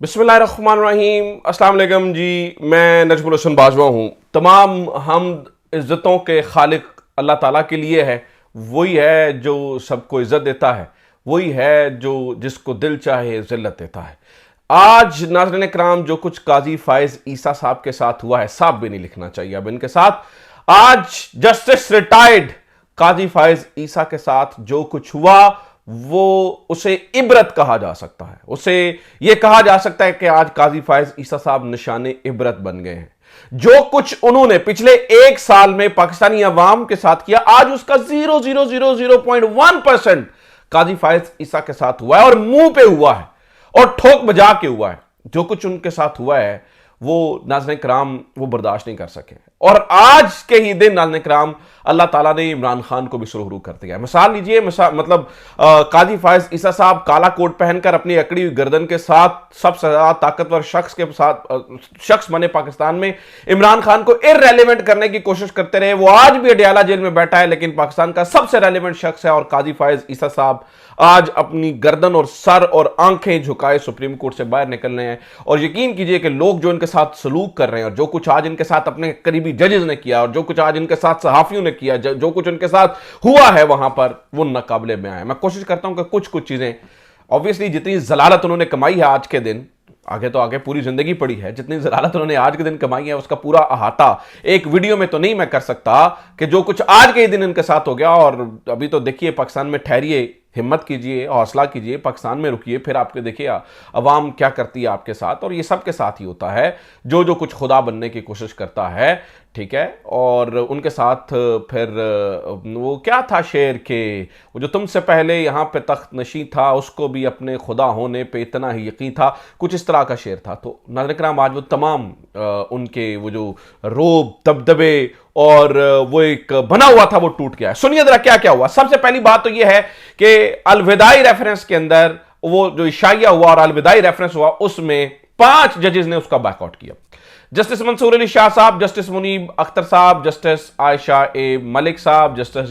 बिस्मिल्लाहिर्रहमानिर्रहीम। अस्सलाम वालेकुम जी। मैं नजमुल हसन बाजवा हूँ। तमाम हमद इज़्ज़तों के खालिक अल्लाह ताला के लिए है। वही है जो सबको इज़्ज़त देता है, वही है जो जिसको दिल चाहे ज़िल्लत देता है। आज नाज़रीन कराम, जो कुछ काजी फायज ईसा साहब के साथ हुआ है, साहब भी नहीं लिखना चाहिए अब इनके साथ। आज जस्टिस रिटायर्ड काजी फायज ईसा के साथ जो कुछ हुआ वो उसे इबरत कहा जा सकता है। उसे यह कहा जा सकता है कि आज काजी फायज ईसा साहब निशाने इबरत बन गए हैं। जो कुछ उन्होंने पिछले एक साल में पाकिस्तानी अवाम के साथ किया, आज उसका 0.1% काजी फायज ईसा के साथ हुआ है, और मुंह पे हुआ है और ठोक बजा के हुआ है। जो कुछ उनके साथ हुआ है वो नाज़रीन कराम वो बर्दाश्त नहीं कर सके, और आज के ही दिन नाज़रीन कराम अल्लाह ताला ने इमरान खान को भी सुरखरू कर दिया है। मिसाल लीजिए, मतलब काजी फायज ईसा साहब काला कोट पहनकर अपनी अकड़ी हुई गर्दन के साथ सबसे ज्यादा ताकतवर शख्स बने पाकिस्तान में, इमरान खान को इररेलेवेंट करने की कोशिश करते रहे। वो आज भी अडियाला जेल में बैठा है, लेकिन पाकिस्तान का सबसे रेलेवेंट शख्स है। और काजी फायज ईसा साहब आज अपनी गर्दन और सर और आंखें झुकाए सुप्रीम कोर्ट से बाहर निकल रहे हैं। और यकीन कीजिए कि लोग जो इनके साथ सलूक कर रहे हैं, और जो कुछ आज इनके साथ अपने करीबी जजेस ने किया, और जो कुछ आज इनके साथ सहाफियों ने किया, जो कुछ उनके साथ हुआ है वहां पर, वो नाकाबिले में आए। मैं कोशिश करता हूं कि कुछ चीजें, ऑब्वियसली जितनी जलालत उन्होंने कमाई है आज के दिन, आगे तो आगे पूरी जिंदगी पड़ी है, जितनी जलालत उन्होंने आज के दिन कमाई है उसका पूरा अहाता एक वीडियो में तो नहीं मैं कर सकता कि जो कुछ आज के दिन इनके साथ हो गया। और अभी तो देखिए, पाकिस्तान में ठहरिए, हिम्मत कीजिए, हौसला कीजिए, पाकिस्तान में रुकिए, फिर आपके देखिए अवाम क्या करती है आपके साथ। और ये सबके साथ ही होता है जो कुछ खुदा बनने की कोशिश करता है, ठीक है। और उनके साथ फिर वो क्या था शेर के, वो जो तुमसे पहले यहाँ पे तख्त नशी था, उसको भी अपने खुदा होने पे इतना ही यकीन था, कुछ इस तरह का शेर था। तो नाज़रीन कराम, आज वो तमाम उनके वो जो रोब दबदबे और वो एक बना हुआ था, वो टूट गया है। सुनिए जरा क्या क्या हुआ। सबसे पहली बात तो ये है कि अलविदाई रेफरेंस के अंदर वो जो इशाइया हुआ और अलविदाई रेफरेंस हुआ, उसमें 5 जजेस ने उसका बैकआउट किया। जस्टिस मंसूर अली शाह साहब, जस्टिस मुनीब अख्तर साहब, जस्टिस आयशा ए मलिक साहब, जस्टिस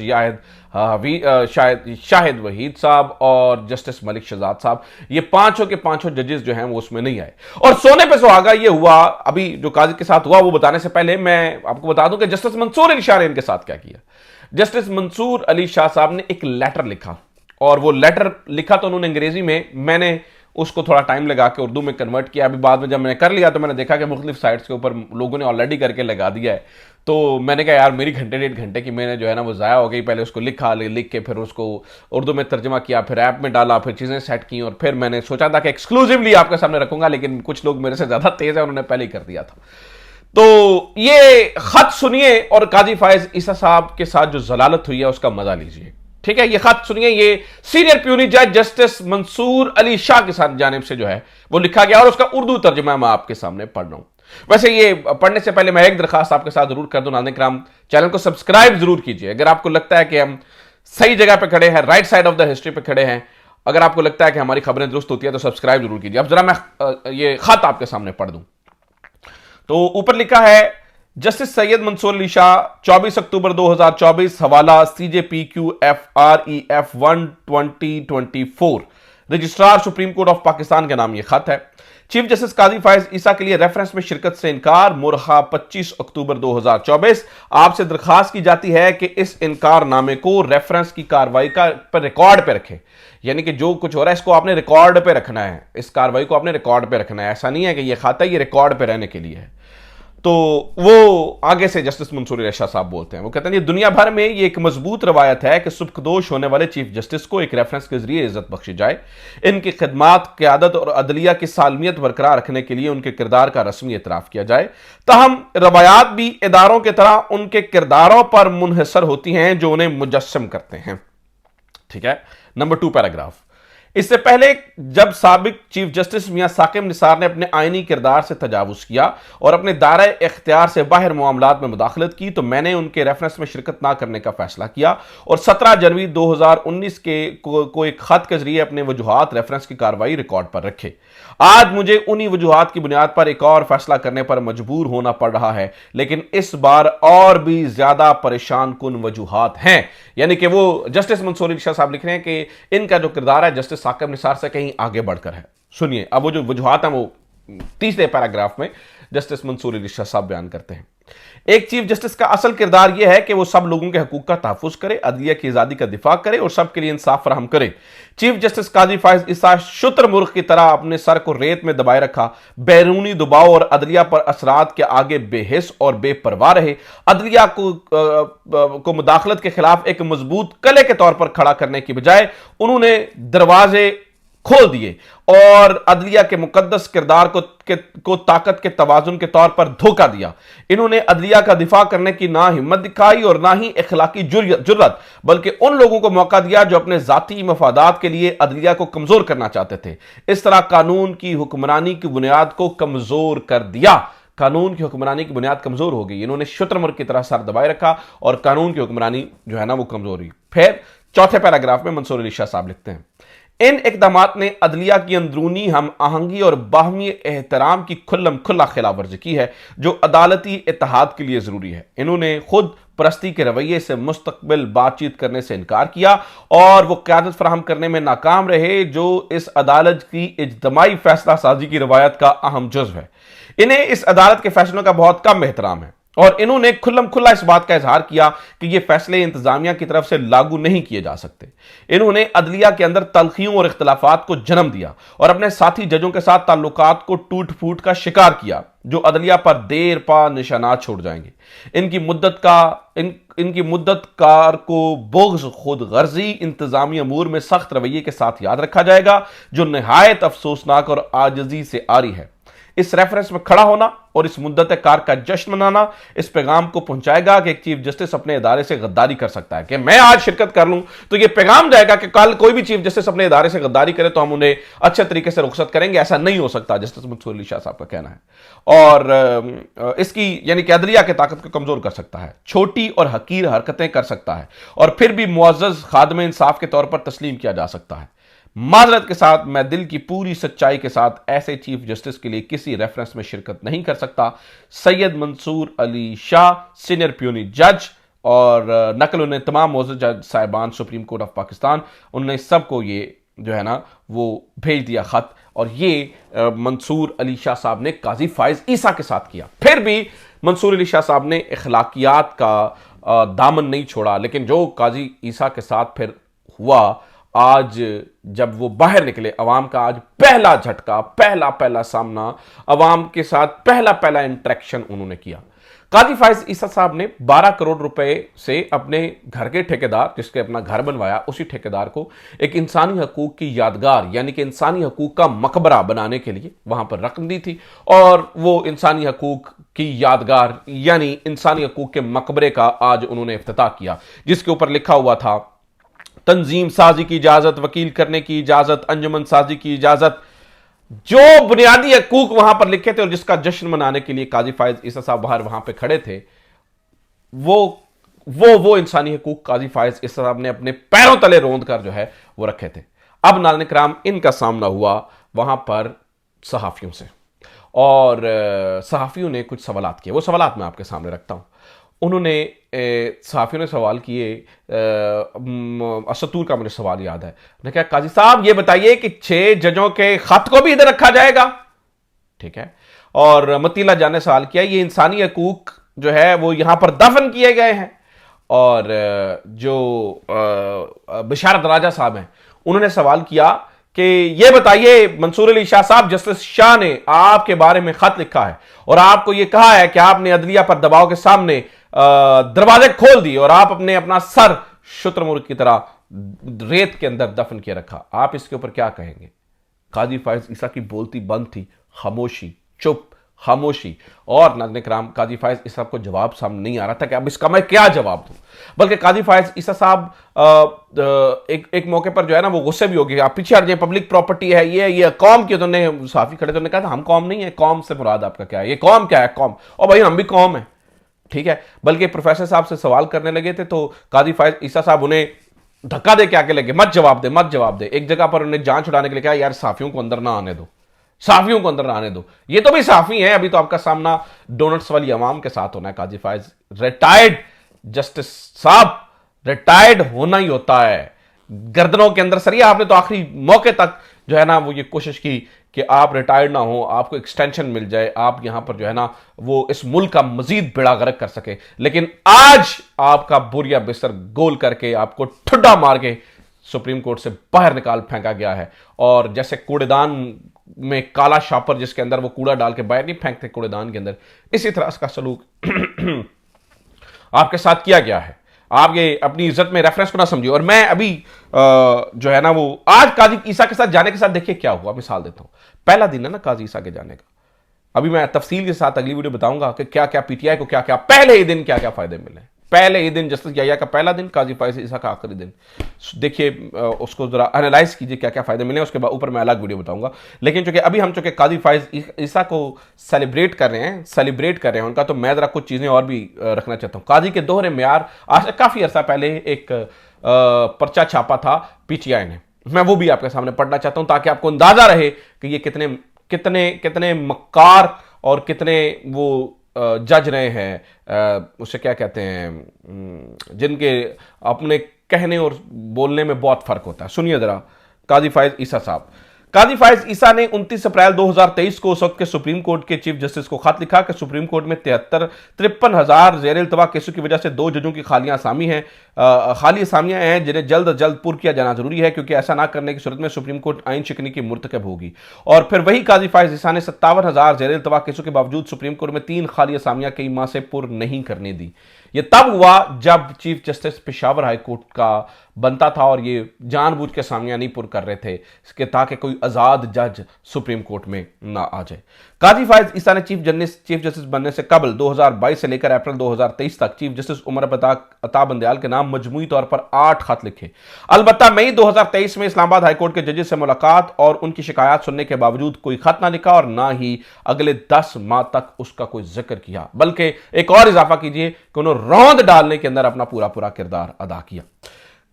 शाहिद वहीद साहब और जस्टिस मलिक शहजाद साहब, ये पांचों के पांचों जजेस जो हैं वो उसमें नहीं आए। और सोने पे सुहागा ये हुआ, अभी जो काजी के साथ हुआ वो बताने से पहले मैं आपको बता दूं कि जस्टिस मंसूर अली शाह ने इनके साथ क्या किया। जस्टिस मंसूर अली शाह साहब ने एक लेटर लिखा, और वो लेटर लिखा तो उन्होंने अंग्रेजी में, मैंने उसको थोड़ा टाइम लगा के उर्दू में कन्वर्ट किया। अभी बाद में जब मैंने कर लिया तो मैंने देखा कि मुख्तलिफ साइट्स के ऊपर लोगों ने ऑलरेडी करके लगा दिया है। तो मैंने कहा यार, मेरी घंटे 1.5 घंटे की मैंने जो है ना वो ज़ाया हो गई। पहले उसको लिख के फिर उसको उर्दू में तर्जमा किया, फिर ऐप में डाला, फिर चीज़ें सेट की, और फिर मैंने सोचा था कि एक्सक्लूसिवली आपके सामने रखूंगा, लेकिन कुछ लोग मेरे से ज़्यादा तेज़ है, उन्होंने पहले ही कर दिया था। तो ये खत सुनिए और काजी फायज ईसा साहब के साथ जो जलालत हुई है उसका मजा लीजिए, ठीक है। ये खत सुनिए, ये सीनियर प्यूनी जज जस्टिस मंसूर अली शाह के साथ जानिब से जो है वो लिखा गया, और उसका उर्दू तर्जुमा मैं आपके सामने पढ़ रहा हूं। वैसे ये पढ़ने से पहले मैं एक दरखास्त आपके साथ जरूर कर दूं, नाज़रीन कराम, चैनल को सब्सक्राइब जरूर कीजिए। अगर आपको लगता है कि हम सही जगह पे खड़े हैं, right side of the history पे खड़े हैं, अगर आपको लगता है कि हमारी खबरें दुरुस्त होती है, तो सब्सक्राइब जरूर कीजिए। अब जरा मैं ये खत आपके सामने पढ़ दूं। तो ऊपर लिखा है, जस्टिस सैयद मंसूर अली शाह, 24 अक्टूबर 2024, हवाला CJPQFREF 1/2024, registrar supreme court of Pakistan के नाम ये खत है। चीफ जस्टिस काजी फायज ईसा के लिए रेफरेंस में शिरकत से इनकार, मुरहा 25 अक्टूबर 2024। आपसे दरखास्त की जाती है कि इस इनकारनामे को रेफरेंस की कार्रवाई का पर रिकॉर्ड पे रखें। यानी कि जो कुछ हो रहा है इसको आपने रिकॉर्ड पे रखना है, इस कार्रवाई को आपने रिकॉर्ड पे रखना है। ऐसा नहीं है कि ये खाता है, ये रिकॉर्ड पे रहने के लिए है। तो वो आगे से जस्टिस मंसूर अली शाह साहब बोलते हैं, वो कहते हैं ये दुनिया भर में ये एक मजबूत रवायत है कि सुबकदोश होने वाले चीफ जस्टिस को एक रेफरेंस के जरिए इज्जत बख्शी जाए। इनकी खिदमात, क़यादत और अदलिया की सालमियत बरकरार रखने के लिए उनके किरदार का रस्मी एतराफ़ किया जाए। ताहम रवायात भी इदारों की तरह उनके किरदारों पर मुनहसर होती हैं जो उन्हें मुजस्सम करते हैं, ठीक है। Number 2 paragraph. इससे पहले जब साबिक चीफ जस्टिस मियां साकिब निसार ने अपने आईनी किरदार से तजावुज किया और अपने दायरे इख्तियार से बाहर मामलात में मुदाखलत की, तो मैंने उनके रेफरेंस में शिरकत ना करने का फैसला किया और 17 जनवरी 2019 को एक खत के जरिए अपने वजूहात रेफरेंस की कार्रवाई रिकॉर्ड पर रखे। आज मुझे उन्हीं वजूहात की बुनियाद पर एक और फैसला करने पर मजबूर होना पड़ रहा है, लेकिन इस बार और भी ज्यादा परेशान कुन वजूहात हैं। यानी कि वो जस्टिस मंसूर अली शाह साहब लिख रहे हैं कि इनका जो किरदार है जस्टिस साकिब निसार से कहीं आगे बढ़कर है। सुनिए अब वो जो वजूहात हैं वो तीसरे पैराग्राफ में जस्टिस मंसूर अली शाह साहब बयान करते हैं। एक चीफ जस्टिस का असल किरदार यह है कि वो सब लोगों के हकूक का तहफ़्फ़ुज़ करे, अदलिया की आज़ादी का दिफा करे और सबके लिए इंसाफ फराहम करे। चीफ जस्टिस काजी फायज ईसा शुतुरमुर्ग की तरह अपने सर को रेत में दबाए रखा, बैरूनी दबाव और अदलिया पर असरात के आगे बेहिस और बेपरवाह रहे। अदलिया को मुदाखलत के खिलाफ एक मजबूत कले के तौर पर खड़ा करने की बजाय उन्होंने दरवाजे खोल दिए और अदलिया के मुकद्दस किरदार को ताकत के तवाजुन के तौर पर धोखा दिया। इन्होंने अदलिया का दिफा करने की ना हिम्मत दिखाई और ना ही इखलाकी जुर्रत, बल्कि उन लोगों को मौका दिया जो अपने जाती मफादात के लिए अदलिया को कमजोर करना चाहते थे। इस तरह कानून की हुक्मरानी की बुनियाद को कमजोर कर दिया। कानून की हुक्मरानी की बुनियाद कमजोर हो गई। इन्होंने शुतुरमुर्ग की तरह सर दबाए रखा और कानून की हुक्मरानी जो है ना वो कमजोर हुई। फिर चौथे पैराग्राफ में मंसूर अली शाह साहब लिखते हैं, इन इकदामात ने अदलिया की अंदरूनी हम आहंगी और बाहमी एहतराम की खुल्लम खुल्ला खिलाफवर्जी की है, जो अदालती इत्तेहाद के लिए जरूरी है। इन्होंने खुद परस्ती के रवैये से मुस्तकबिल बातचीत करने से इनकार किया और वो क़यादत फराहम करने में नाकाम रहे, जो इस अदालत की इज्तमाई फैसला साजी की रवायत का अहम जुज़्व है। इन्हें इस अदालत के फैसलों का बहुत कम एहतराम है और इन्होंने खुल्लम खुल्ला इस बात का इजहार किया कि ये फैसले इंतजामिया की तरफ से लागू नहीं किए जा सकते। इन्होंने अदलिया के अंदर तलखियों और इख्तलाफात को जन्म दिया और अपने साथी जजों के साथ ताल्लुकात को टूट फूट का शिकार किया, जो अदलिया पर देर पा निशानात छोड़ जाएंगे। इनकी मुद्दत कार को बोग्ज खुद गर्जी इंतजामी अमूर में सख्त रवैये के साथ याद रखा जाएगा, जो नहायत अफसोसनाक और आजिजी से आरी है। इस रेफरेंस में खड़ा होना और इस मुद्दत कार का जश्न मनाना इस पैगाम को पहुंचाएगा कि एक चीफ जस्टिस अपने इदारे से गद्दारी कर सकता है। कि मैं आज शिरकत कर लूं तो यह पैगाम जाएगा कि कल कोई भी चीफ जस्टिस अपने इदारे से गद्दारी करे तो हम उन्हें अच्छे तरीके से रुखसत करेंगे। ऐसा नहीं हो सकता, जस्टिस मंसूर अली शाह साहब का कहना है। और इसकी यानी कि अदलिया की ताकत को कमजोर कर सकता है, छोटी और हकीर हरकतें कर सकता है और फिर भी मुअज़्ज़ज़ खादिम इंसाफ के तौर पर तस्लीम किया जा सकता है। माजरत के साथ मैं दिल की पूरी सच्चाई के साथ ऐसे चीफ जस्टिस के लिए किसी रेफरेंस में शिरकत नहीं कर सकता। सैयद मंसूर अली शाह, सीनियर प्यूनी जज, और नकल उन्हें तमाम मौजूद जज साहिबान सुप्रीम कोर्ट ऑफ पाकिस्तान, उन्होंने सबको ये जो है ना वो भेज दिया खत, और ये मंसूर अली शाह साहब ने काजी फायज ईसा के साथ किया। फिर भी मंसूर अली शाह साहब ने अखलाकियात का दामन नहीं छोड़ा, लेकिन जो काजी ईसा के साथ फिर हुआ, आज जब वो बाहर निकले, अवाम का आज पहला झटका, पहला सामना, अवाम के साथ पहला इंटरेक्शन उन्होंने किया। काजी फायज ईसा साहब ने 12 करोड़ रुपए से अपने घर के ठेकेदार, जिसके अपना घर बनवाया, उसी ठेकेदार को एक इंसानी हकूक की यादगार यानी कि इंसानी हकूक का मकबरा बनाने के लिए वहां पर रकम दी थी। और वो इंसानी हकूक की यादगार यानी इंसानी हकूक के मकबरे का आज उन्होंने इफ्तिताह किया, जिसके ऊपर लिखा हुआ था तंजीम साजी की इजाजत, वकील करने की इजाजत, अंजुमन साजी की इजाजत। जो बुनियादी हकूक वहां पर लिखे थे और जिसका जश्न मनाने के लिए काजी फायज ईसा साहब बाहर वहां पे खड़े थे, वो इंसानी हकूक काजी फायज ईसा साहब ने अपने पैरों तले रोंद कर जो है वो रखे थे। अब नाज़रीन किराम, इनका सामना हुआ वहां पर सहाफियों से, और सहाफियों ने कुछ सवालात किए। वो सवालात मैं आपके सामने रखता हूं। उन्होंने सहाफियों ने सवाल किए, असतूर का मुझे सवाल याद है। उन्होंने कहा, काजी साहब ये बताइए कि 6 जजों के खत को भी इधर रखा जाएगा? ठीक है। और मतीला जान ने सवाल किया, ये इंसानी हकूक जो है वो यहां पर दफन किए गए हैं। और जो बिशारत राजा साहब हैं, उन्होंने सवाल किया कि ये बताइए मंसूर अली शाह साहब, जस्टिस शाह ने आपके बारे में खत लिखा है और आपको ये कहा है कि आपने अदलिया पर दबाव के सामने दरवाजे खोल दिए और आप अपना सर शुतुरमुर्ग की तरह रेत के अंदर दफन किए रखा। आप इसके ऊपर क्या कहेंगे? काजी फायज ईसा की बोलती बंद थी, खामोशी, चुप, खामोशी। और नाज़रीन किराम, काजी फायज ईसा को जवाब सामने नहीं आ रहा था कि अब इसका मैं क्या जवाब दूं। बल्कि काजी फायज ईसा साहब एक मौके पर जो है ना वो गुस्से भी हो गए, आप पीछे हट जाए, पब्लिक प्रॉपर्टी है ये कौम की। उन्होंने साफी खड़े तो कहा था, हम कौम नहीं है, कौम से मुराद आपका क्या है? ये कौम क्या है? कौम, और भाई हम भी कौम है, ठीक है। बल्कि प्रोफेसर साहब से सवाल करने लगे थे तो काजी फायज ईसा साहब उन्हें धक्का दे के आके लगे, मत जवाब दे। एक जगह पर उन्हें जान छुड़ाने के लिए कहा, यार साफियों को अंदर ना आने दो, साफियों को अंदर ना आने दो, ये तो भी साफी है, अभी तो आपका सामना डोनट्स वाली अवाम के साथ होना है। काजी फायज रिटायर्ड जस्टिस साहब, रिटायर्ड होना ही होता है। गर्दनों के अंदर सरिया, आपने तो आखिरी मौके तक जो है ना वो ये कोशिश की कि आप रिटायर्ड ना हो, आपको एक्सटेंशन मिल जाए, आप यहां पर जो है ना वो इस मुल्क का मजीद बेड़ा गर्क कर सके। लेकिन आज आपका बुरिया बिस्तर गोल करके, आपको ठुड्डा मार के सुप्रीम कोर्ट से बाहर निकाल फेंका गया है। और जैसे कूड़ेदान में काला शापर जिसके अंदर वो कूड़ा डाल के बाहर नहीं फेंकते कूड़ेदान के अंदर, इसी तरह का सलूक आपके साथ किया गया है। आप ये अपनी इज्जत में रेफरेंस को ना समझिए। और मैं अभी जो है ना वो आज काजी ईसा के साथ जाने के साथ देखिए क्या हुआ, मिसाल देता हूं। पहला दिन है ना काजी ईसा के जाने का, अभी मैं तफसील के साथ अगली वीडियो बताऊंगा कि क्या क्या पीटीआई को क्या क्या पहले ही दिन क्या क्या फायदे मिले। पहले ही दिन जस्टिस याहिया का पहला दिन, काजी फायज ईसा का आखिरी दिन, देखिए उसको जरा एनालाइज कीजिए क्या क्या फायदे मिले, उसके बाद ऊपर मैं अलग वीडियो बताऊंगा। लेकिन चूंकि अभी हम चूंकि काजी फायज ईसा को सेलिब्रेट कर रहे हैं उनका, तो मैं जरा कुछ चीजें और भी रखना चाहता हूं। काजी के दोहरे मेयार, आज से काफी अर्सा पहले एक पर्चा छापा था पीटीआई ने, मैं वो भी आपके सामने पढ़ना चाहता हूं ताकि आपको अंदाजा रहे कि ये कितने कितने कितने मक्कार और कितने वो जज रहे हैं, उसे क्या कहते हैं, जिनके अपने कहने और बोलने में बहुत फर्क होता है। सुनिए जरा काजी फायज ईसा साहब। काजी फायज ईसा ने 29 अप्रैल 2023 को उस वक्त के सुप्रीम कोर्ट के चीफ जस्टिस को खत लिखा कि सुप्रीम कोर्ट में 53,000 जेर इल्तवा केसों की वजह से 2 जजों की खाली असामियां हैं जिन्हें जल्द अज जल्द पुर किया जाना जरूरी है, क्योंकि ऐसा ना करने की सूरत में सुप्रीम कोर्ट आइन शिकनी की मुर्तकब होगी। और फिर वही काजी फायज ईसा ने 57,000 जेर इल्तवा केसों के बावजूद सुप्रीम कोर्ट में 3 खाली असामियां कई माह से पुर नहीं करने दी। यह तब हुआ जब chief justice Peshawar high court का बनता था और ये जानबूझ के असामियां नहीं पुर कर रहे थे इसके, ताकि कोई आजाद जज सुप्रीम कोर्ट में ना आ जाए। काजी फायज ईसा ने चीफ जस्टिस बनने से कबल 2022 से लेकर अप्रैल 2023 तक चीफ जस्टिस उमर अता बंदयाल के नाम मजमूई तौर पर 8 खत लिखे। अलबत्ता मई 2023 में इस्लामाबाद हाईकोर्ट के जजेस से मुलाकात और उनकी शिकायत सुनने के बावजूद कोई खत ना लिखा और ना ही अगले 10 माह तक उसका कोई जिक्र किया, बल्कि एक और इजाफा कीजिए कि उन्होंने रौंद डालने के अंदर अपना पूरा पूरा किरदार अदा किया।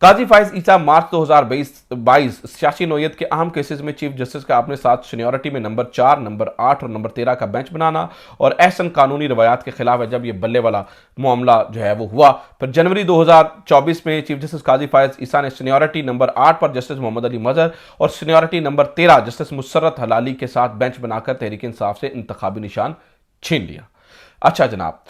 काजी फायज ईसा मार्च 2022 सियासी नोयत के अहम केसेस में चीफ जस्टिस का अपने साथ सीनियरिटी में नंबर 4, नंबर 8 और नंबर 13 का बेंच बनाना और एहसन कानूनी रवायात के खिलाफ है जब यह बल्ले वाला मामला जो है वो हुआ। फिर जनवरी 2024 में चीफ जस्टिस काजी फायज ईसा ने सीनियरिटी नंबर 8 पर जस्टिस मोहम्मद अली मजहर और सीनियरिटी नंबर 13 जस्टिस मुसर्रत हलाली के साथ बेंच बनाकर तहरीक इंसाफ से इंतखाबी निशान छीन लिया। अच्छा जनाब,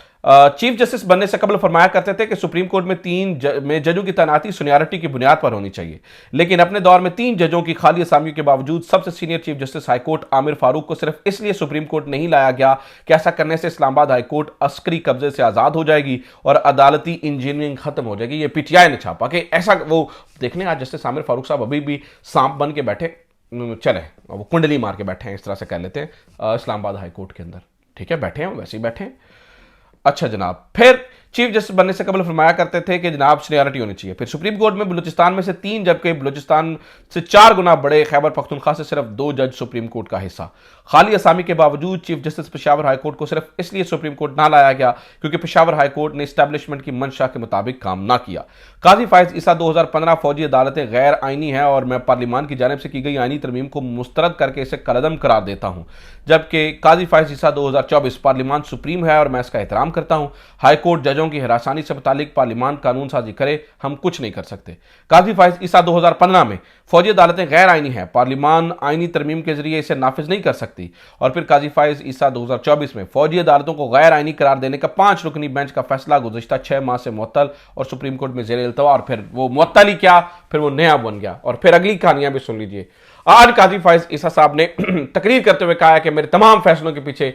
चीफ जस्टिस बनने से कबल फरमाया करते थे कि सुप्रीम कोर्ट में 3 जजों की तैनाती सीनियरिटी की बुनियाद पर होनी चाहिए, लेकिन अपने दौर में 3 जजों की खाली असामियों के बावजूद सबसे senior chief justice high court Aamir Farooq को सिर्फ इसलिए सुप्रीम कोर्ट नहीं लाया गया कि ऐसा करने से इस्लामाबाद हाईकोर्ट अस्करी कब्जे से आजाद हो जाएगी और अदालती इंजीनियरिंग खत्म हो जाएगी। ये पीटीआई ने छापा कि ऐसा वो देखने आज जस्टिस आमिर फारूक साहब अभी भी सांप बन के बैठे, चले वो कुंडली मार के बैठे हैं, इस तरह से कह लेते हैं इस्लामाबाद हाईकोर्ट के अंदर, ठीक है, बैठे हैं वैसे ही बैठे हैं। अच्छा जनाब, फिर चीफ जस्टिस बनने से कबल फरमाया करते थे कि जनाब सीनियरिटी होनी चाहिए। फिर सुप्रीम कोर्ट में बलूचिस्तान में से 3 जबकि बलूचिस्तान से 4 गुना बड़े खैबर पख्तूनख्वा से सिर्फ 2 जज सुप्रीम कोर्ट का हिस्सा। खाली असामी के बावजूद chief justice Peshawar high court को सिर्फ इसलिए सुप्रीम कोर्ट ना लाया गया क्योंकि पेशावर हाई कोर्ट ने इस्टेब्लिशमेंट की मंशा के मुताबिक काम ना किया। काजी फायज ईसा 2015 फौजी अदालतें गैर आईनी है और मैं पार्लियामान की जानिब से की गई आईनी तरमीम को मुस्तरद करके इसे कलअदम करार देता हूं, जबकि काजी फायज ईसा 2024 पार्लियामान सुप्रीम है और मैं इसका एहतराम करता हूं। हाई कोर्ट जजों की हिरासानी से मुतालिक पार्लियामान कानून साजी करे, हम कुछ नहीं कर सकते। काजी फायज ईसा 2015 में फौजी अदालतें गैर आईनी है, पार्लियामान आईनी तरमीम के जरिए इसे नाफिज नहीं कर सकती। और फिर काजी फायज ईसा 2024 में फौजी अदालतों को गैर आईनी करार देने का 5 रुकनी बेंच का फैसला गुज़िश्ता 6 माह से मुअत्तल और सुप्रीम कोर्ट में ज़ेर इल्तवा, और फिर वो मुअत्तल ही क्या, फिर वो नया बन गया। और फिर अगली कहानियां भी सुन लीजिए। आज काजी फायज ईसा साहब ने तकरीर करते हुए कहा है कि मेरे तमाम फैसलों के पीछे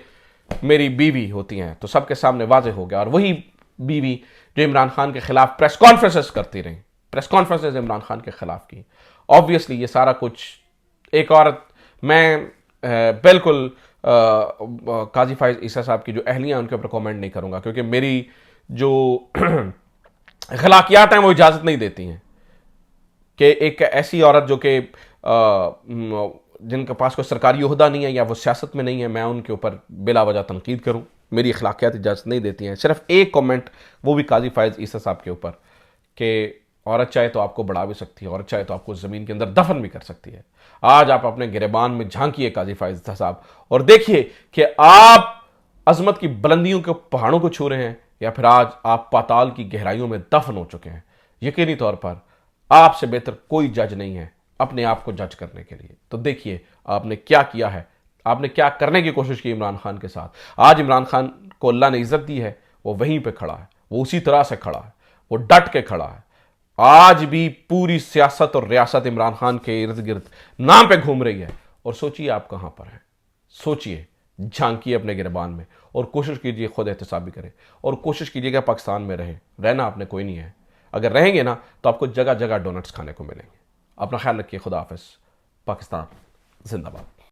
मेरी बीवी होती हैं, तो सबके सामने वाजे हो गया। और वही बीवी जो इमरान खान के खिलाफ प्रेस कॉन्फ्रेंसेस करती रही, प्रेस कॉन्फ्रेंसेस इमरान खान के खिलाफ की। ऑब्वियसली ये सारा कुछ एक औरत, मैं बिल्कुल काजी फायज ईसा साहब की जो अहलियाँ उनके ऊपर कमेंट नहीं करूँगा, क्योंकि मेरी जो अखलाकियात हैं वो इजाज़त नहीं देती हैं कि एक ऐसी औरत जो कि जिनके पास कोई सरकारी ओहदा नहीं है या वो सियासत में नहीं है, मैं उनके ऊपर बिला वजह तनकीद करूँ, मेरी अखलाकियात इजाज़त नहीं देती हैं। सिर्फ एक कमेंट, वो भी काजी फायज ईसा साहब के ऊपर, कि औरत चाहे तो आपको बढ़ा भी सकती है, औरत चाहे तो आपको ज़मीन के अंदर दफन भी कर सकती है। आज आप अपने गिरेबान में झांकिए काजी फायज ईसा साहब और देखिए कि आप अजमत की बुलंदियों के पहाड़ों को छू रहे हैं या फिर आज आप पाताल की गहराइयों में दफन हो चुके हैं। यकीनी तौर पर आपसे बेहतर कोई जज नहीं है, अपने आप को जज करने के लिए। तो देखिए आपने क्या किया है, आपने क्या करने की कोशिश की इमरान खान के साथ। आज इमरान खान को अल्लाह ने इज्जत दी है, वो वहीं पे खड़ा है, वो उसी तरह से खड़ा है, वो डट के खड़ा है। आज भी पूरी सियासत और रियासत इमरान खान के इर्द गिर्द नाम पे घूम रही है। और सोचिए आप कहां पर हैं, सोचिए, झांकिए अपने गिरबान में और कोशिश कीजिए खुद एहतसाबी करें और कोशिश कीजिएगा पाकिस्तान में रहें। रहना आपने कोई नहीं है, अगर रहेंगे ना तो आपको जगह जगह डोनट्स खाने को मिलेंगे। अपना ख्याल रखिए, खुदा हाफिज। पाकिस्तान जिंदाबाद।